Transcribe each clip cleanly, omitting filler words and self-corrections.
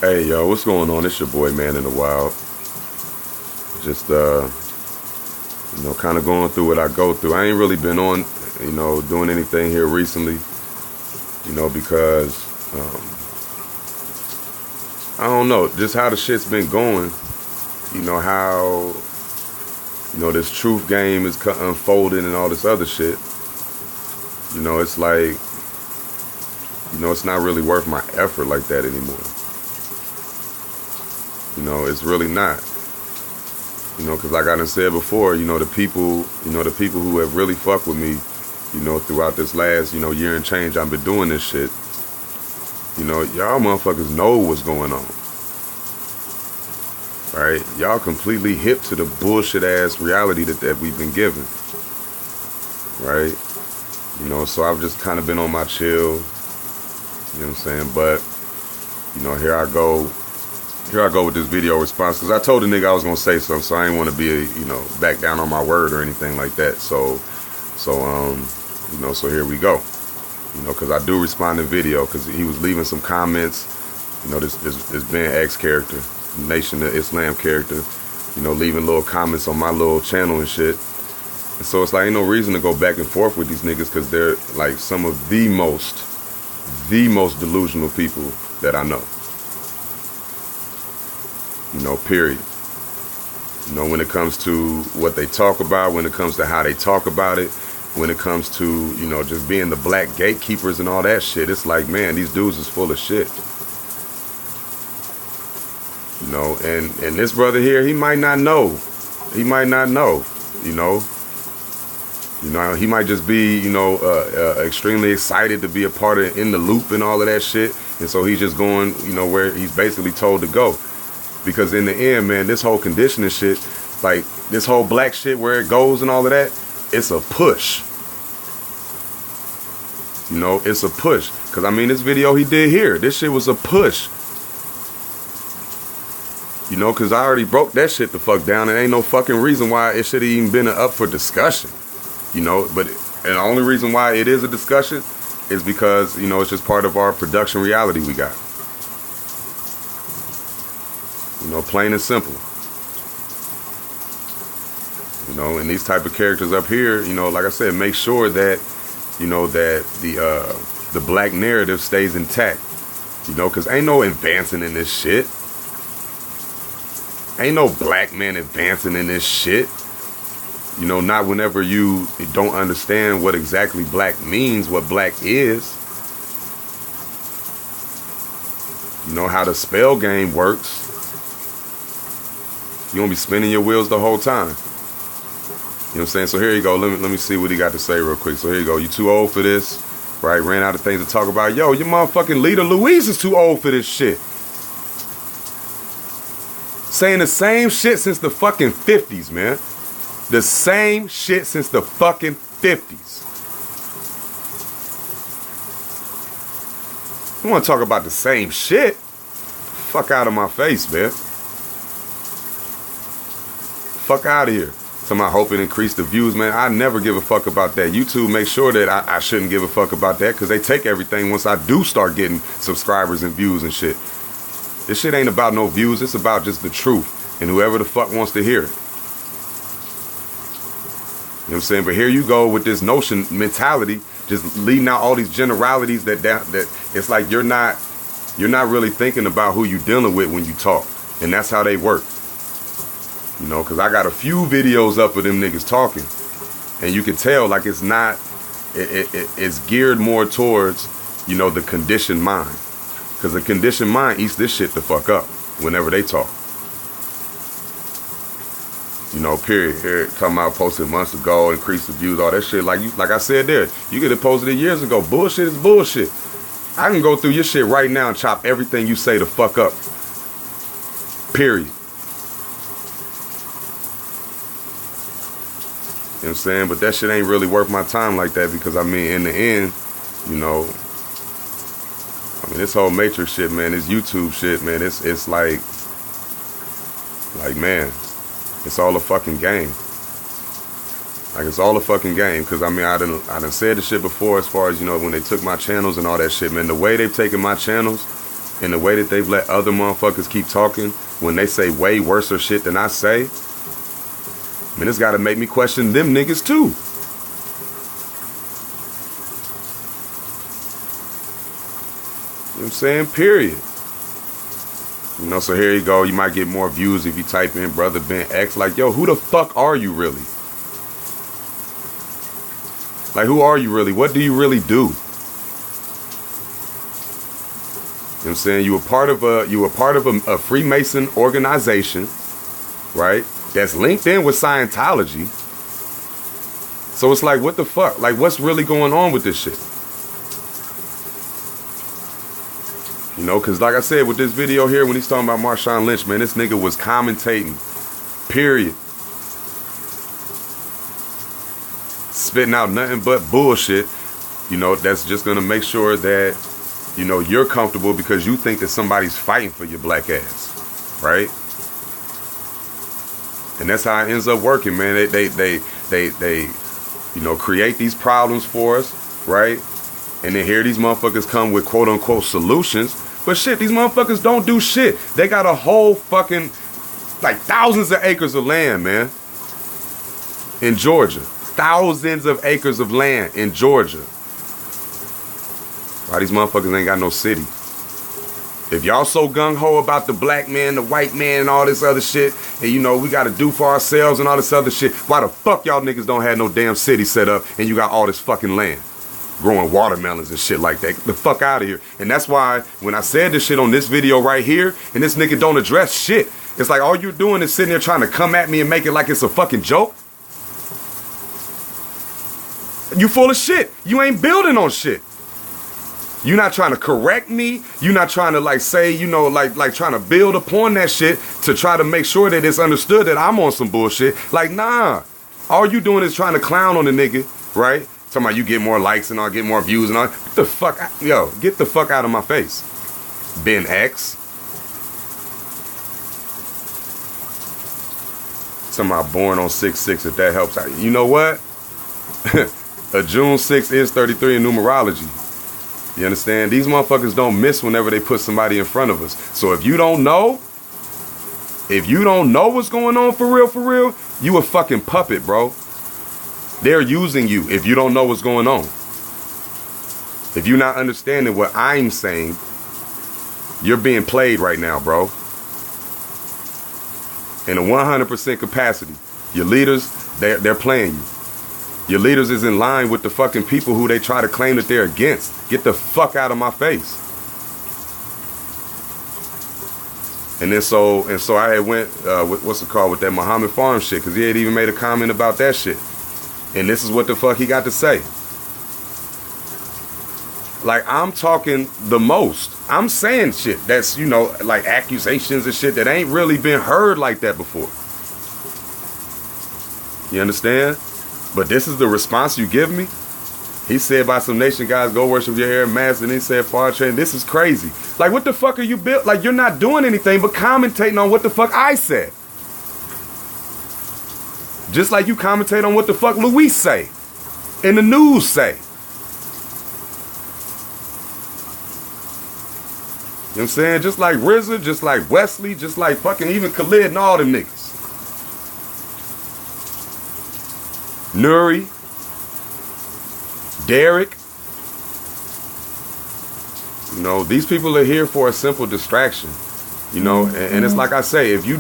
Hey yo, what's going on? It's your boy Man in the Wild. Just kind of going through what I go through. I ain't really been on, doing anything here recently, because I don't know, just how the shit's been going. How this truth game is unfolding and all this other shit. It's like, it's not really worth my effort like that anymore. It's really not. Because like I done said before, the people who have really fucked with me, throughout this last, year and change I've been doing this shit, y'all motherfuckers know what's going on. Right? Y'all completely hip to the bullshit ass reality that we've been given. Right? So I've just kind of been on my chill. You know what I'm saying? But, here I go with this video response, because I told the nigga I was gonna say something, so I ain't want to be back down on my word or anything like that. So here we go. Because I do respond to video, because he was leaving some comments. This Ben X character, Nation of Islam character, leaving little comments on my little channel and shit. And so it's like ain't no reason to go back and forth with these niggas, because they're like some of the most delusional people that I know. Period. When it comes to what they talk about, when it comes to how they talk about it, when it comes to, just being the black gatekeepers and all that shit, it's like, man, these dudes is full of shit. And this brother here, he might not know. He might not know, he might just be, extremely excited to be a part of In the Loop and all of that shit. And so he's just going, where he's basically told to go. Because in the end, man, this whole conditioning shit, like this whole black shit where it goes and all of that, it's a push. It's a push. Because, this video he did here, this shit was a push. Because I already broke that shit the fuck down, and ain't no fucking reason why it should have even been up for discussion. And the only reason why it is a discussion is because, it's just part of our production reality we got. Plain and simple. And these type of characters up here, like I said, make sure that, that the black narrative stays intact. Because ain't no advancing in this shit. Ain't no black man advancing in this shit. Not whenever you don't understand what exactly black means, what black is. How the spell game works. You won't be spinning your wheels the whole time. You know what I'm saying? So here you go. Let me see what he got to say real quick. So here you go. You too old for this, right? Ran out of things to talk about. Yo, your motherfucking leader Louise is too old for this shit. Saying the same shit since the fucking 50s, man. The same shit since the fucking 50s. You want to talk about the same shit? Fuck out of my face, man. Fuck out of here. Talking about hoping increase the views, man. I never give a fuck about that. YouTube make sure that I shouldn't give a fuck about that, because they take everything once I do start getting subscribers and views and shit. This shit ain't about no views. It's about just the truth. And whoever the fuck wants to hear it. You know what I'm saying? But here you go with this notion mentality, just leading out all these generalities that it's like you're not really thinking about who you dealing with when you talk. And that's how they work. Because I got a few videos up of them niggas talking. And you can tell, like, it's not, it's geared more towards, the conditioned mind. Because the conditioned mind eats this shit the fuck up whenever they talk. Period. Here, come out, posted months ago, increase the views, all that shit. Like I said there, you could have posted it years ago. Bullshit is bullshit. I can go through your shit right now and chop everything you say the fuck up. Period. You know what I'm saying? But that shit ain't really worth my time like that, because in the end, this whole Matrix shit, man, this YouTube shit, man, it's like man, it's all a fucking game. Like, it's all a fucking game. Because, I done said the shit before, as far as, when they took my channels and all that shit, man. The way they've taken my channels, and the way that they've let other motherfuckers keep talking when they say way worse shit than I say, man, it's gotta make me question them niggas too. You know what I'm saying? Period. You know, so here you go. You might get more views if you type in Brother Ben X. Like, yo, who the fuck are you really? Like, who are you really? What do you really do? You know what I'm saying? You were part of a Freemason organization, right? That's linked in with Scientology. So it's like, what the fuck? Like, what's really going on with this shit? You know, because like I said, with this video here, when he's talking about Marshawn Lynch, man, this nigga was commentating. Period. Spitting out nothing but bullshit. You know, that's just going to make sure that, you know, you're comfortable because you think that somebody's fighting for your black ass. Right? And that's how it ends up working, man. They you know, create these problems for us, right? And then here these motherfuckers come with quote unquote solutions. But shit, these motherfuckers don't do shit. They got a whole fucking, like, thousands of acres of land, man. In Georgia. Thousands of acres of land in Georgia. Why these motherfuckers ain't got no city? If y'all so gung-ho about the black man, the white man, and all this other shit, and you know, we gotta do for ourselves and all this other shit, why the fuck y'all niggas don't have no damn city set up and you got all this fucking land? Growing watermelons and shit like that. Get the fuck out of here. And that's why when I said this shit on this video right here, and this nigga don't address shit, it's like all you're doing is sitting there trying to come at me and make it like it's a fucking joke. You full of shit. You ain't building on shit. You're not trying to correct me. You're not trying to like say, you know, like trying to build upon that shit to try to make sure that it's understood that I'm on some bullshit. Like, nah. All you doing is trying to clown on the nigga, right? Talking about you get more likes and I'll get more views and all. What the fuck? Yo, get the fuck out of my face. Ben X. Talking about born on 6/6 if that helps out. You know what? A June 6 is 33 in numerology. You understand? These motherfuckers don't miss whenever they put somebody in front of us. So if you don't know what's going on for real, you a fucking puppet, bro. They're using you if you don't know what's going on. If you're not understanding what I'm saying, you're being played right now, bro. In a 100% capacity. Your leaders, they're playing you. Your leaders is in line with the fucking people who they try to claim that they're against. Get the fuck out of my face. And then so I had went, what's it called, with that Muhammad Farm shit, because he had even made a comment about that shit. And this is what the fuck he got to say. Like, I'm talking the most. I'm saying shit that's, you know, like accusations and shit that ain't really been heard like that before. You understand? But this is the response you give me? He said by some nation guys, go worship your hair mask, and he said far train. This is crazy. Like, what the fuck are you built? Like, you're not doing anything but commentating on what the fuck I said. Just like you commentate on what the fuck Luis say. And the news say. You know what I'm saying? Just like RZA, just like Wesley, just like fucking even Khalid and all them niggas. Nuri. Derek. You know, these people are here for a simple distraction. You know, and it's like I say, if he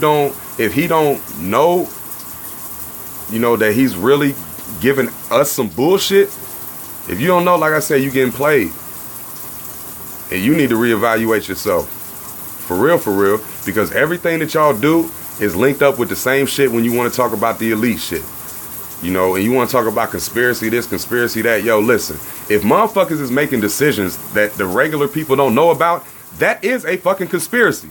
don't know, you know, that he's really giving us some bullshit. If you don't know, like I said, you getting played. And you need to reevaluate yourself. For real. Because everything that y'all do is linked up with the same shit when you want to talk about the elite shit. You know, and you want to talk about conspiracy this, conspiracy that. Yo, listen. If motherfuckers is making decisions that the regular people don't know about, that is a fucking conspiracy.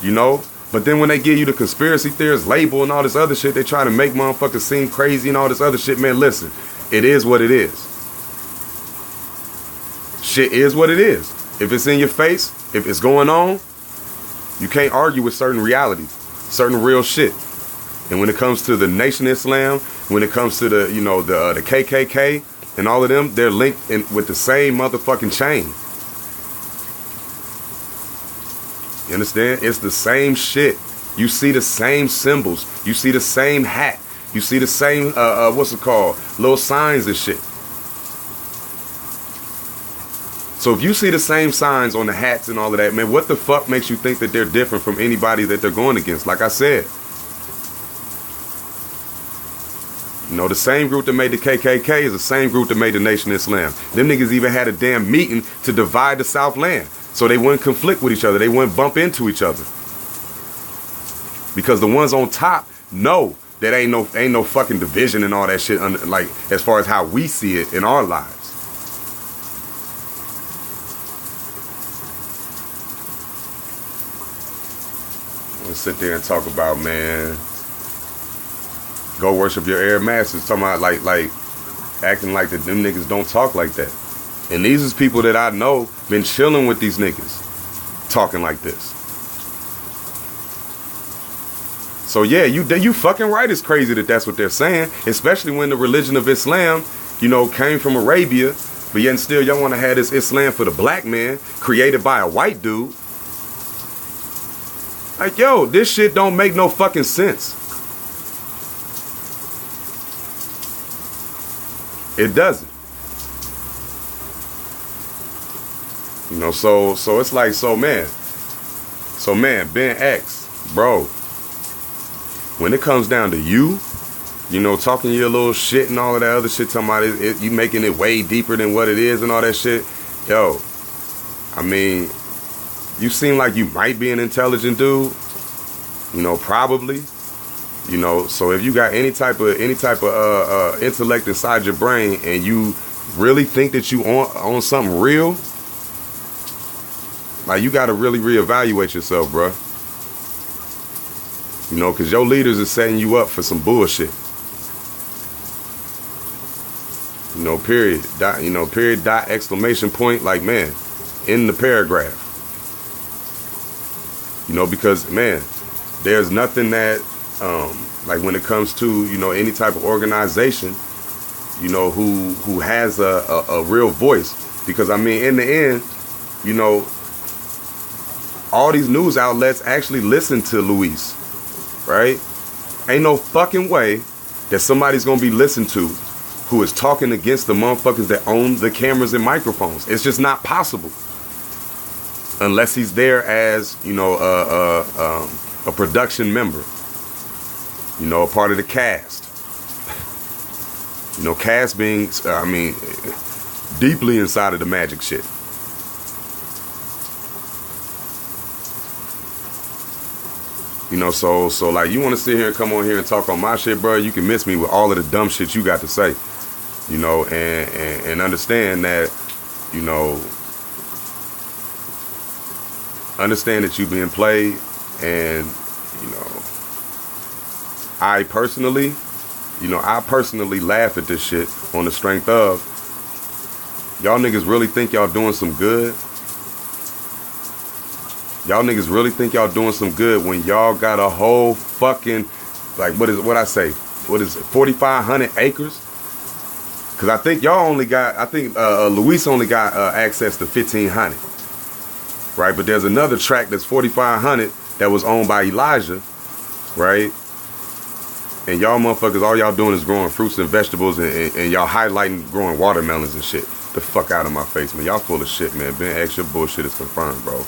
You know? But then when they give you the conspiracy theorist label and all this other shit, they try to make motherfuckers seem crazy and all this other shit. Man, listen. It is what it is. Shit is what it is. If it's in your face, if it's going on, you can't argue with certain realities, certain real shit. And when it comes to the Nation Islam, when it comes to the, you know, the KKK and all of them, they're linked in with the same motherfucking chain. You understand? It's the same shit. You see the same symbols. You see the same hat. You see the same, what's it called? Little signs and shit. So if you see the same signs on the hats and all of that, man, what the fuck makes you think that they're different from anybody that they're going against? Like I said, you know, the same group that made the KKK is the same group that made the Nation of Islam. Them niggas even had a damn meeting to divide the South land so they wouldn't conflict with each other. They wouldn't bump into each other. Because the ones on top know that ain't no fucking division and all that shit, like as far as how we see it in our lives. Let's sit there and talk about, man, go worship your air masters. Talking about like acting like that them niggas don't talk like that. And these is people that I know been chilling with these niggas talking like this. So yeah, you fucking right. It's crazy that that's what they're saying, especially when the religion of Islam, you know, came from Arabia, but yet still y'all want to have this Islam for the black man created by a white dude. Like, yo, this shit don't make no fucking sense. It doesn't. You know, so it's like, so man, Ben X, bro, when it comes down to you know, talking your little shit and all of that other shit, talking about you making it way deeper than what it is and all that shit, yo, I mean, you seem like you might be an intelligent dude, you know, probably, you know, so if you got any type of intellect inside your brain and you really think that you on something real, like, you got to really reevaluate yourself, bro. You know, because your leaders are setting you up for some bullshit. You know, period. Dot, you know, period, dot, exclamation point, like, man, in the paragraph. You know, because, man, there's nothing that, like, when it comes to, you know, any type of organization, you know, who has a real voice. Because, I mean, in the end, you know, all these news outlets actually listen to Luis. Right? Ain't no fucking way that somebody's gonna be listened to who is talking against the motherfuckers that own the cameras and microphones. It's just not possible. Unless he's there as, you know, a production member. You know, a part of the cast. You know, cast being, I mean, deeply inside of the magic shit. You know, so like, you want to sit here and come on here and talk on my shit, bro, you can miss me with all of the dumb shit you got to say. You know, and understand that, you know, understand that you being played. And, you know, I personally laugh at this shit on the strength of, y'all niggas really think y'all doing some good? Y'all niggas really think y'all doing some good when y'all got a whole fucking, like, what is it 4,500 acres? Because I think y'all only got, Luis only got access to 1,500, right? But there's another tract that's 4,500 that was owned by Elijah, right? And y'all motherfuckers, all y'all doing is growing fruits and vegetables, and y'all highlighting growing watermelons and shit. The fuck out of my face, man. Y'all full of shit, man. Ben X, your bullshit is confirmed, bro.